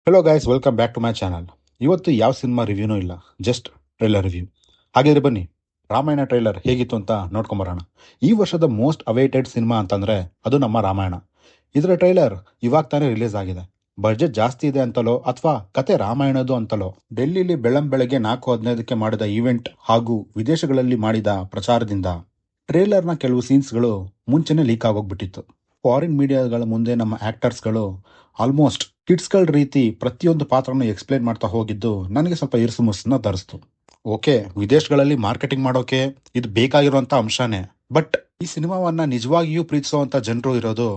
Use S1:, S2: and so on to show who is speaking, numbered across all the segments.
S1: Hello guys, welcome back to my channel. ಇವತ್ತು ಯಾವ cinema ರಿವ್ಯೂನೂ ಇಲ್ಲ, ಜಸ್ಟ್ ಟ್ರೈಲರ್ ರಿವ್ಯೂ. ಹಾಗಿದ್ರೆ ಬನ್ನಿ, ರಾಮಾಯಣ ಟ್ರೈಲರ್ ಹೇಗಿತ್ತು ಅಂತ ನೋಡ್ಕೊಂಬರೋಣ. ಈ ವರ್ಷದ ಮೋಸ್ಟ್ ಅವೈಟೆಡ್ ಸಿನಿಮಾ ಅಂತಂದ್ರೆ ಅದು ನಮ್ಮ ರಾಮಾಯಣ. ಇದರ ಟ್ರೈಲರ್ ಇವಾಗ ತಾನೇ ರಿಲೀಸ್ ಆಗಿದೆ. ಬಡ್ಜೆಟ್ ಜಾಸ್ತಿ ಇದೆ ಅಂತಲೋ ಅಥವಾ ಕತೆ ರಾಮಾಯಣದ್ದು ಅಂತಲೋ ಡೆಲ್ಲಿಲಿ ಬೆಳಗ್ಗೆ 4:15ಕ್ಕೆ ಮಾಡಿದ ಈವೆಂಟ್ ಹಾಗೂ ವಿದೇಶಗಳಲ್ಲಿ ಮಾಡಿದ ಪ್ರಚಾರದಿಂದ ಟ್ರೇಲರ್ನ ಕೆಲವು ಸೀನ್ಸ್ಗಳು ಮುಂಚೆನೆ ಲೀಕ್ ಆಗೋಗ್ಬಿಟ್ಟಿತ್ತು. ಫಾರಿನ್ ಮೀಡಿಯಾಗಳ ಮುಂದೆ ನಮ್ಮ ಆಕ್ಟರ್ಸ್ಗಳು ಆಲ್ಮೋಸ್ಟ್ ಕಿಡ್ಸ್ಗಳ ರೀತಿ ಪ್ರತಿಯೊಂದು ಪಾತ್ರನ ಎಕ್ಸ್ಪ್ಲೇನ್ ಮಾಡ್ತಾ ಹೋಗಿದ್ದು ನನಗೆ ಸ್ವಲ್ಪ ಇರಿಸು ಮುರುಸನ್ನ ತರಿಸ್ತು. ಓಕೆ, ವಿದೇಶಗಳಲ್ಲಿ ಮಾರ್ಕೆಟಿಂಗ್ ಮಾಡೋಕೆ ಇದು ಬೇಕಾಗಿರುವಂತ ಅಂಶನೇ. ಬಟ್ ಈ ಸಿನಿಮಾವನ್ನ ನಿಜವಾಗಿಯೂ ಪ್ರೀತಿಸುವಂತ ಜನರು ಇರೋದು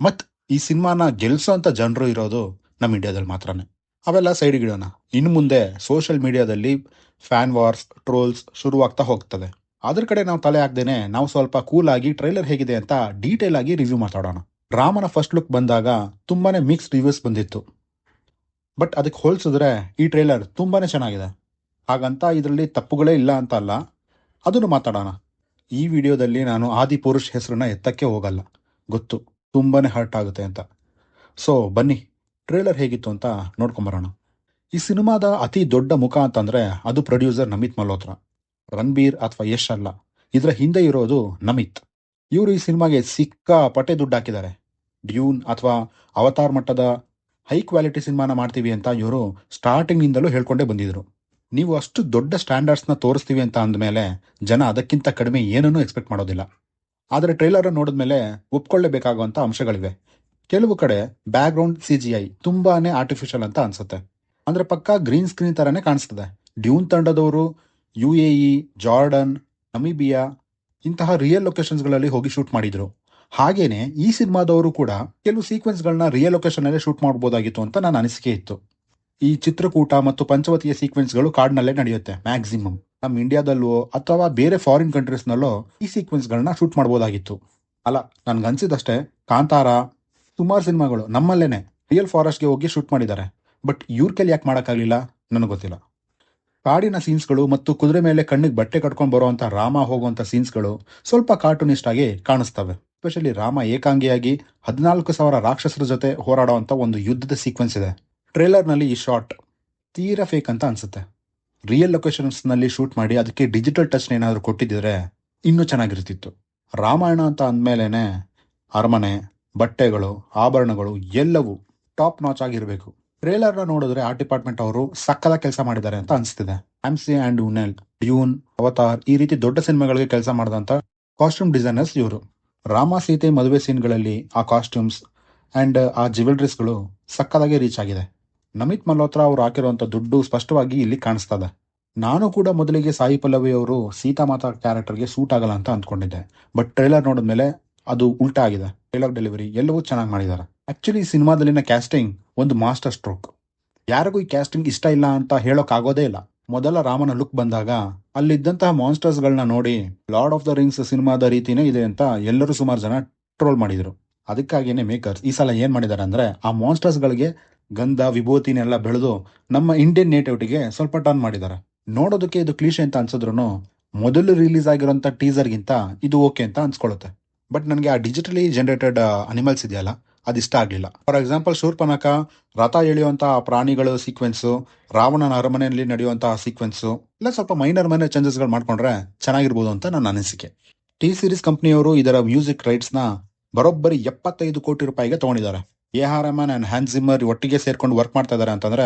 S1: ಮತ್ ಈ ಸಿನಿಮಾನ ಗೆಲ್ಸೋಂತ ಜನರು ಇರೋದು ನಮ್ಮ ಇಂಡಿಯಾದಲ್ಲಿ ಮಾತ್ರನೇ. ಅವೆಲ್ಲ ಸೈಡ್ ಇಡೋಣ. ಇನ್ನು ಮುಂದೆ ಸೋಷಿಯಲ್ ಮೀಡಿಯಾದಲ್ಲಿ ಫ್ಯಾನ್ ವಾರ್ಸ್, ಟ್ರೋಲ್ಸ್ ಶುರುವಾಗ್ತಾ ಹೋಗ್ತದೆ. ಅದ್ರ ಕಡೆ ನಾವು ತಲೆ ಹಾಕ್ದೇನೆ ನಾವು ಸ್ವಲ್ಪ ಕೂಲ್ ಆಗಿ ಟ್ರೈಲರ್ ಹೇಗಿದೆ ಅಂತ ಡೀಟೇಲ್ ಆಗಿ ರಿವ್ಯೂ ಮಾತಾಡೋಣ. ರಾಮನ ಫಸ್ಟ್ ಲುಕ್ ಬಂದಾಗ ತುಂಬಾನೇ ಮಿಕ್ಸ್ಡ್ ರಿವ್ಯೂಸ್ ಬಂದಿತ್ತು. ಬಟ್ ಅದಕ್ಕೆ ಹೋಲಿಸಿದ್ರೆ ಈ ಟ್ರೈಲರ್ ತುಂಬಾನೇ ಚೆನ್ನಾಗಿದೆ. ಹಾಗಂತ ಇದರಲ್ಲಿ ತಪ್ಪುಗಳೇ ಇಲ್ಲ ಅಂತ ಅಲ್ಲ, ಅದನ್ನು ಮಾತಾಡೋಣ. ಈ ವಿಡಿಯೋದಲ್ಲಿ ನಾನು ಆದಿ ಪುರುಷ್ ಹೆಸರನ್ನ ಎತ್ತಕ್ಕೆ ಹೋಗಲ್ಲ, ಗೊತ್ತು ತುಂಬಾನೇ ಹರ್ಟ್ ಆಗುತ್ತೆ ಅಂತ. ಸೊ ಬನ್ನಿ, ಟ್ರೇಲರ್ ಹೇಗಿತ್ತು ಅಂತ ನೋಡ್ಕೊಂಬರೋಣ. ಈ ಸಿನಿಮಾದ ಅತಿ ದೊಡ್ಡ ಮುಖ ಅಂತಂದ್ರೆ ಅದು ಪ್ರೊಡ್ಯೂಸರ್ ನಮಿತ್ ಮಲ್ಹೋತ್ರಾ. ರಣಬೀರ್ ಅಥವಾ ಯಶ್ ಅಲ್ಲ, ಇದರ ಹಿಂದೆ ಇರೋದು ನಮಿತ್. ಇವರು ಈ ಸಿನಿಮಾಗೆ ಸಿಕ್ಕಾಪಟ್ಟೆ ದುಡ್ಡು ಹಾಕಿದ್ದಾರೆ. ಡ್ಯೂನ್ ಅಥವಾ ಅವತಾರ್ ಮಟ್ಟದ ಹೈ ಕ್ವಾಲಿಟಿ ಸಿನಿಮಾನ ಮಾಡ್ತೀವಿ ಅಂತ ಇವರು ಸ್ಟಾರ್ಟಿಂಗ್ ನಿಂದಲೂ ಹೇಳ್ಕೊಂಡೇ ಬಂದಿದ್ರು. ನೀವು ಅಷ್ಟು ದೊಡ್ಡ ಸ್ಟ್ಯಾಂಡರ್ಡ್ಸ್ನ ತೋರಿಸ್ತೀವಿ ಅಂತ ಅಂದಮೇಲೆ ಜನ ಅದಕ್ಕಿಂತ ಕಡಿಮೆ ಏನನ್ನೂ ಎಕ್ಸ್ಪೆಕ್ಟ್ ಮಾಡೋದಿಲ್ಲ. ಆದರೆ ಟ್ರೈಲರ್ ನೋಡಿದ್ಮೇಲೆ ಒಪ್ಕೊಳ್ಳೇಬೇಕಾಗುವಂತ ಅಂಶಗಳಿವೆ. ಕೆಲವು ಕಡೆ ಬ್ಯಾಕ್ ಗ್ರೌಂಡ್ CGI ತುಂಬಾನೇ ಆರ್ಟಿಫಿಷಿಯಲ್ ಅಂತ ಅನ್ಸುತ್ತೆ. ಅಂದ್ರೆ ಪಕ್ಕಾ ಗ್ರೀನ್ ಸ್ಕ್ರೀನ್ ತರಾನೇ ಕಾಣಿಸ್ತದೆ. ಡ್ಯೂನ್ ತಂಡದವರು UAE, ಜಾರ್ಡನ್, ನಮಿಬಿಯಾ ಇಂತಹ ರಿಯಲ್ ಲೊಕೇಶನ್ಸ್ಗಳಲ್ಲಿ ಹೋಗಿ ಶೂಟ್ ಮಾಡಿದ್ರು. ಹಾಗೇನೆ ಈ ಸಿನಿಮಾದವರು ಕೂಡ ಕೆಲವು ಸೀಕ್ವೆನ್ಸ್ಗಳನ್ನ ರಿಯಲ್ ಲೊಕೇಶನ್ ಅಲ್ಲೇ ಶೂಟ್ ಮಾಡಬಹುದಾಗಿತ್ತು ಅಂತ ನನ್ನ ಅನಿಸಿಕೆ ಇತ್ತು. ಈ ಚಿತ್ರಕೂಟ ಮತ್ತು ಪಂಚವತಿಯ ಸೀಕ್ವೆನ್ಸ್ಗಳು ಕಾಡ್ನಲ್ಲೇ ನಡೆಯುತ್ತೆ ಮ್ಯಾಕ್ಸಿಮಮ್. ನಮ್ಮ ಇಂಡಿಯಾದಲ್ಲೋ ಅಥವಾ ಬೇರೆ ಫಾರಿನ್ ಕಂಟ್ರೀಸ್ನಲ್ಲೋ ಈ ಸೀಕ್ವೆನ್ಸ್ಗಳನ್ನ ಶೂಟ್ ಮಾಡಬಹುದಾಗಿತ್ತು. ಅಲ್ಲ, ನನ್ಗನ್ಸಿದಷ್ಟೇ ಕಾಂತಾರ ಸುಮಾರು ಸಿನಿಮಾಗಳು ನಮ್ಮಲ್ಲೇನೆ ರಿಯಲ್ ಫಾರೆಸ್ಟ್ಗೆ ಹೋಗಿ ಶೂಟ್ ಮಾಡಿದ್ದಾರೆ. ಬಟ್ ಇವ್ರ ಕೈಲಿ ಯಾಕೆ ಮಾಡೋಕ್ಕಾಗಲಿಲ್ಲ ನನಗೆ ಗೊತ್ತಿಲ್ಲ. ಕಾಡಿನ ಸೀನ್ಸ್ಗಳು ಮತ್ತು ಕುದುರೆ ಮೇಲೆ ಕಣ್ಣಿಗೆ ಬಟ್ಟೆ ಕಟ್ಕೊಂಡು ಬರುವಂತ ರಾಮ ಹೋಗುವಂತ ಸೀನ್ಸ್ಗಳು ಸ್ವಲ್ಪ ಕಾರ್ಟೂನಿಸ್ಟ್ ಆಗಿ ಕಾಣಿಸ್ತವೆ. ಎಸ್ಪೆಷಲಿ ರಾಮ ಏಕಾಂಗಿಯಾಗಿ 14,000 ರಾಕ್ಷಸರ ಜೊತೆ ಹೋರಾಡುವಂತ ಒಂದು ಯುದ್ಧದ ಸೀಕ್ವೆನ್ಸ್ ಇದೆ. ಟ್ರೇಲರ್ನಲ್ಲಿ ಈ ಶಾಟ್ ತೀರಾ ಫೇಕ್ ಅಂತ ಅನ್ಸುತ್ತೆ. ರಿಯಲ್ ಲೊಕೇಶನ್ಸ್ನಲ್ಲಿ ಶೂಟ್ ಮಾಡಿ ಅದಕ್ಕೆ ಡಿಜಿಟಲ್ ಟಚ್ ಏನಾದರೂ ಕೊಟ್ಟಿದ್ದರೆ ಇನ್ನೂ ಚೆನ್ನಾಗಿರ್ತಿತ್ತು. ರಾಮಾಯಣ ಅಂತ ಅಂದಮೇಲೆನೆ ಅರಮನೆ, ಬಟ್ಟೆಗಳು, ಆಭರಣಗಳು ಎಲ್ಲವೂ ಟಾಪ್ ನಾಚ್ ಆಗಿರಬೇಕು. ಟ್ರೇಲರ್ನ ನೋಡಿದ್ರೆ ಆರ್ಟ್ ಡಿಪಾರ್ಟ್ಮೆಂಟ್ ಅವರು ಸಕ್ಕದ ಕೆಲಸ ಮಾಡಿದ್ದಾರೆ ಅಂತ ಅನಿಸ್ತಿದೆ. ಆಮ್ಸಿ ಅಂಡ್ ಉನೆಲ್, ಡ್ಯೂನ್, ಅವತಾರ್ ಈ ರೀತಿ ದೊಡ್ಡ ಸಿನಿಮಾಗಳಿಗೆ ಕೆಲಸ ಮಾಡಿದಂತ ಕಾಸ್ಟ್ಯೂಮ್ ಡಿಸೈನರ್ಸ್ ಇವರು. ರಾಮ ಸೀತೆ ಮದುವೆ ಸೀನ್ಗಳಲ್ಲಿ ಆ ಕಾಸ್ಟ್ಯೂಮ್ಸ್ ಅಂಡ್ ಆ ಜ್ಯುವೆಲ್ರೀಸ್ಗಳು ಸಕ್ಕದಾಗೆ ರೀಚ್ ಆಗಿದೆ. ನಮಿತ್ ಮಲ್ಹೋತ್ರಾ ಅವರು ಹಾಕಿರುವಂತ ದುಡ್ಡು ಸ್ಪಷ್ಟವಾಗಿ ಇಲ್ಲಿ ಕಾಣಿಸ್ತದೆ. ನಾನು ಕೂಡ ಮೊದಲಿಗೆ ಸಾಯಿ ಪಲ್ಲವಿ ಅವರು ಸೀತಾ ಮಾತಾ ಕ್ಯಾರೆಕ್ಟರ್ಗೆ ಸೂಟ್ ಆಗಲ್ಲ ಅಂತ ಅಂದ್ಕೊಂಡಿದ್ದೆ. ಬಟ್ ಟ್ರೇಲರ್ ನೋಡಿದ್ಮೇಲೆ ಅದು ಉಲ್ಟಾ ಆಗಿದೆ. ಟ್ರೇಲರ್ ಡೆಲಿವರಿ ಎಲ್ಲವೂ ಚೆನ್ನಾಗಿ ಮಾಡಿದ್ದಾರೆ. ಆಕ್ಚುಲಿ ಈ ಸಿನಿಮಾದಲ್ಲಿನ ಕ್ಯಾಸ್ಟಿಂಗ್ ಒಂದು ಮಾಸ್ಟರ್ ಸ್ಟ್ರೋಕ್. ಯಾರಿಗೂ ಈ ಕ್ಯಾಸ್ಟಿಂಗ್ ಇಷ್ಟ ಇಲ್ಲ ಅಂತ ಹೇಳೋಕ್ ಆಗೋದೇ ಇಲ್ಲ. ಮೊದಲ ರಾಮನ ಲುಕ್ ಬಂದಾಗ ಅಲ್ಲಿದ್ದಂತಹ ಮಾನ್ಸ್ಟರ್ಸ್ಗಳನ್ನ ನೋಡಿ ಲಾರ್ಡ್ ಆಫ್ ದ ರಿಂಗ್ಸ್ ಸಿನಿಮಾದ ರೀತಿನೇ ಇದೆ ಅಂತ ಎಲ್ಲರೂ ಸುಮಾರು ಜನ ಟ್ರೋಲ್ ಮಾಡಿದ್ರು. ಅದಕ್ಕಾಗಿಯೇ ಮೇಕರ್ಸ್ ಈ ಸಲ ಏನ್ ಮಾಡಿದ್ದಾರೆ ಅಂದ್ರೆ ಆ ಮಾನ್ಸ್ಟರ್ಸ್ಗಳಿಗೆ ಗಂಧ ವಿಭೂತಿನೆಲ್ಲ ಬೆಳೆದು ನಮ್ಮ ಇಂಡಿಯನ್ ನೇಟಿವಿಟಿಗೆ ಸ್ವಲ್ಪ ಟರ್ನ್ ಮಾಡಿದ್ದಾರೆ. ನೋಡೋದಕ್ಕೆ ಇದು ಕ್ಲೀಶೆ ಅಂತ ಅನ್ಸಿದ್ರು ಮೊದಲು ರಿಲೀಸ್ ಆಗಿರೋಂಥ ಟೀಸರ್ಗಿಂತ ಇದು ಓಕೆ ಅಂತ ಅನ್ಸ್ಕೊಳ್ಳುತ್ತೆ. ಬಟ್ ನನಗೆ ಆ ಡಿಜಿಟಲಿ ಜನರೇಟೆಡ್ ಅನಿಮಲ್ಸ್ ಇದೆಯಲ್ಲ ಅದು ಇಷ್ಟ ಆಗಲಿಲ್ಲ. ಫಾರ್ ಎಕ್ಸಾಂಪಲ್ ಶೂರ್ಪನಖ ರಥ ಎಳೆಯುವಂತಹ ಪ್ರಾಣಿಗಳು ಸೀಕ್ವೆನ್ಸು, ರಾವಣನ ಅರಮನೆಯಲ್ಲಿ ನಡೆಯುವಂತಹ ಸೀಕ್ವೆನ್ಸು ಇಲ್ಲ ಸ್ವಲ್ಪ ಮೈನರ್ ಚೇಂಜಸ್ಗಳು ಮಾಡ್ಕೊಂಡ್ರೆ ಚೆನ್ನಾಗಿರ್ಬೋದು ಅಂತ ನನ್ನ ಅನಿಸಿಕೆ. ಟಿ ಸೀರೀಸ್ ಕಂಪ್ನಿಯವರು ಇದರ ಮ್ಯೂಸಿಕ್ ರೈಟ್ಸ್ನ ಬರೋಬ್ಬರಿ 75 ಕೋಟಿ ರೂಪಾಯಿಗೆ ತಗೊಂಡಿದ್ದಾರೆ. AR ರೆಹಮಾನ್ ಅಂಡ್ ಹ್ಯಾನ್ಸ್ ಜಿಮ್ಮರ್ ಒಟ್ಟಿಗೆ ಸೇರ್ಕೊಂಡು ವರ್ಕ್ ಮಾಡ್ತಾ ಇದ್ದಾರೆ ಅಂತಂದ್ರೆ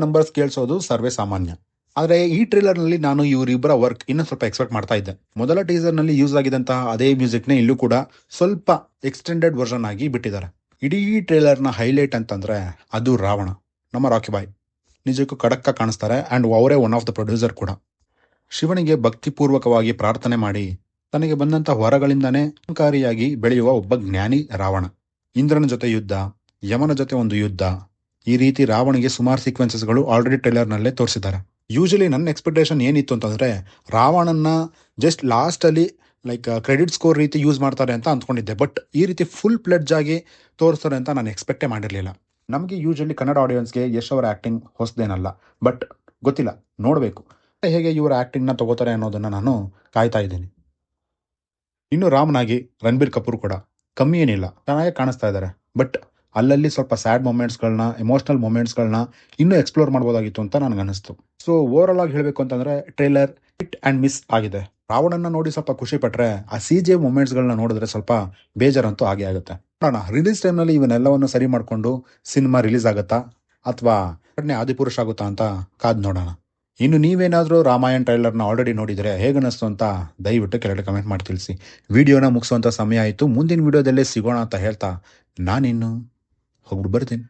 S1: ನಂಬರ್ಸ್ ಕೇಳಿಸೋದು ಸರ್ವೇ ಸಾಮಾನ್ಯ. ಆದರೆ ಈ ಟ್ರೇಲರ್ ನಲ್ಲಿ ನಾನು ಇವರಿಬ್ಬರ ವರ್ಕ್ ಇನ್ನೂ ಸ್ವಲ್ಪ ಎಕ್ಸ್ಪೆಕ್ಟ್ ಮಾಡ್ತಾ ಇದ್ದೆ. ಮೊದಲ ಟೀಸರ್ ನಲ್ಲಿ ಯೂಸ್ ಆಗಿದ್ದಂತಹ ಅದೇ ಮ್ಯೂಸಿಕ್ನೇ ಇಲ್ಲೂ ಕೂಡ ಸ್ವಲ್ಪ ಎಕ್ಸ್ಟೆಂಡೆಡ್ ವರ್ಷನ್ ಆಗಿ ಬಿಟ್ಟಿದ್ದಾರೆ. ಇಡೀ ಟ್ರೇಲರ್ನ ಹೈಲೈಟ್ ಅಂತಂದ್ರೆ ಅದು ರಾವಣ, ನಮ್ಮ ರಾಕಿ ಬಾಯ್. ನಿಜಕ್ಕೂ ಕಡಕ್ಕ ಕಾಣಿಸ್ತಾರೆ ಅಂಡ್ ಅವರೇ ಒನ್ ಆಫ್ ದ ಪ್ರೊಡ್ಯೂಸರ್ ಕೂಡ. ಶಿವನಿಗೆ ಭಕ್ತಿಪೂರ್ವಕವಾಗಿ ಪ್ರಾರ್ಥನೆ ಮಾಡಿ ತನಗೆ ಬಂದಂತ ವರಗಳಿಂದಾನೇ ಅಹಂಕಾರಿಯಾಗಿ ಬೆಳೆಯುವ ಒಬ್ಬ ಜ್ಞಾನಿ ರಾವಣ. ಇಂದ್ರನ ಜೊತೆ ಯುದ್ಧ, ಯಮನ ಜೊತೆ ಒಂದು ಯುದ್ಧ, ಈ ರೀತಿ ರಾವಣಿಗೆ ಸುಮಾರು ಸೀಕ್ವೆನ್ಸಸ್ಗಳು ಆಲ್ರೆಡಿ ಟ್ರೇಲರ್ನಲ್ಲೇ ತೋರಿಸಿದ್ದಾರೆ. ಯೂಶಲಿ ನನ್ನ ಎಕ್ಸ್ಪೆಕ್ಟೇಷನ್ ಏನಿತ್ತು ಅಂತಂದ್ರೆ ರಾವಣನ್ನ ಜಸ್ಟ್ ಲಾಸ್ಟ್ ಅಲ್ಲಿ ಲೈಕ್ ಕ್ರೆಡಿಟ್ ಸ್ಕೋರ್ ರೀತಿ ಯೂಸ್ ಮಾಡ್ತಾರೆ ಅಂತ ಅಂದ್ಕೊಂಡಿದ್ದೆ. ಬಟ್ ಈ ರೀತಿ ಫುಲ್ ಪ್ಲೆಡ್ಜ್ ಆಗಿ ತೋರಿಸ್ತಾರೆ ಅಂತ ನಾನು ಎಕ್ಸ್ಪೆಕ್ಟೇ ಮಾಡಿರಲಿಲ್ಲ. ನಮಗೆ ಯೂಶಲಿ ಕನ್ನಡ ಆಡಿಯನ್ಸ್ಗೆ ಯಶ್ ಅವರ ಆಕ್ಟಿಂಗ್ ಹೊಸದೇನಲ್ಲ. ಬಟ್ ಗೊತ್ತಿಲ್ಲ, ನೋಡಬೇಕು ಹೇಗೆ ಇವರ ಆಕ್ಟಿಂಗ್ನ ತಗೋತಾರೆ ಅನ್ನೋದನ್ನ ನಾನು ಕಾಯ್ತಾ ಇದ್ದೀನಿ. ಇನ್ನು ರಾಮನಾಗಿ ರಣಬೀರ್ ಕಪೂರ್ ಕೂಡ ಕಮ್ಮಿ ಏನಿಲ್ಲ, ಚೆನ್ನಾಗಿ ಕಾಣಿಸ್ತಾ ಇದ್ದಾರೆ. ಬಟ್ ಅಲ್ಲಲ್ಲಿ ಸ್ವಲ್ಪ ಸ್ಯಾಡ್ ಮೊಮೆಂಟ್ಸ್ಗಳನ್ನ, ಎಮೋಷನಲ್ ಮೊಮೆಂಟ್ಸ್ಗಳನ್ನ ಇನ್ನೂ ಎಕ್ಸ್ಪ್ಲೋರ್ ಮಾಡ್ಬೋದಾಗಿತ್ತು ಅಂತ ನನಗೆ ಅನಿಸ್ತು. ಸೊ ಓವರ್ ಆಗಿ ಹೇಳಬೇಕು ಅಂತಂದ್ರೆ ಟ್ರೇಲರ್ ಹಿಟ್ ಆ್ಯಂಡ್ ಮಿಸ್ ಆಗಿದೆ. ರಾವಣನ್ನ ನೋಡಿ ಸ್ವಲ್ಪ ಖುಷಿ ಪಟ್ರೆ ಆ CGI ಮೊಮೆಂಟ್ಸ್ಗಳನ್ನ ನೋಡಿದ್ರೆ ಸ್ವಲ್ಪ ಬೇಜಾರಂತೂ ಆಗೇ ಆಗುತ್ತೆ. ನೋಡೋಣ ರಿಲೀಸ್ ಟೈಮ್ನಲ್ಲಿ ಇವನ್ನೆಲ್ಲವನ್ನು ಸರಿ ಮಾಡಿಕೊಂಡು ಸಿನಿಮಾ ರಿಲೀಸ್ ಆಗುತ್ತಾ ಅಥವಾ ಆದಿಪುರುಷ ಆಗುತ್ತಾ ಅಂತ ಕಾದ್ ನೋಡೋಣ. ಇನ್ನು ನೀವೇನಾದರೂ ರಾಮಾಯಣ್ ಟ್ರೈಲರ್ನ ಆಲ್ರೆಡಿ ನೋಡಿದರೆ ಹೇಗನ್ನಿಸ್ತು ಅಂತ ದಯವಿಟ್ಟು ಕೆಳಗಡೆ ಕಮೆಂಟ್ ಮಾಡಿ ತಿಳಿಸಿ. ವಿಡಿಯೋನ ಮುಗಿಸುವಂಥ ಸಮಯ ಆಯಿತು. ಮುಂದಿನ ವಿಡಿಯೋದಲ್ಲೇ ಸಿಗೋಣ ಅಂತ ಹೇಳ್ತಾ ನಾನಿನ್ನು ಹೋಗ್ಬಿಟ್ಟು ಬರ್ತೀನಿ.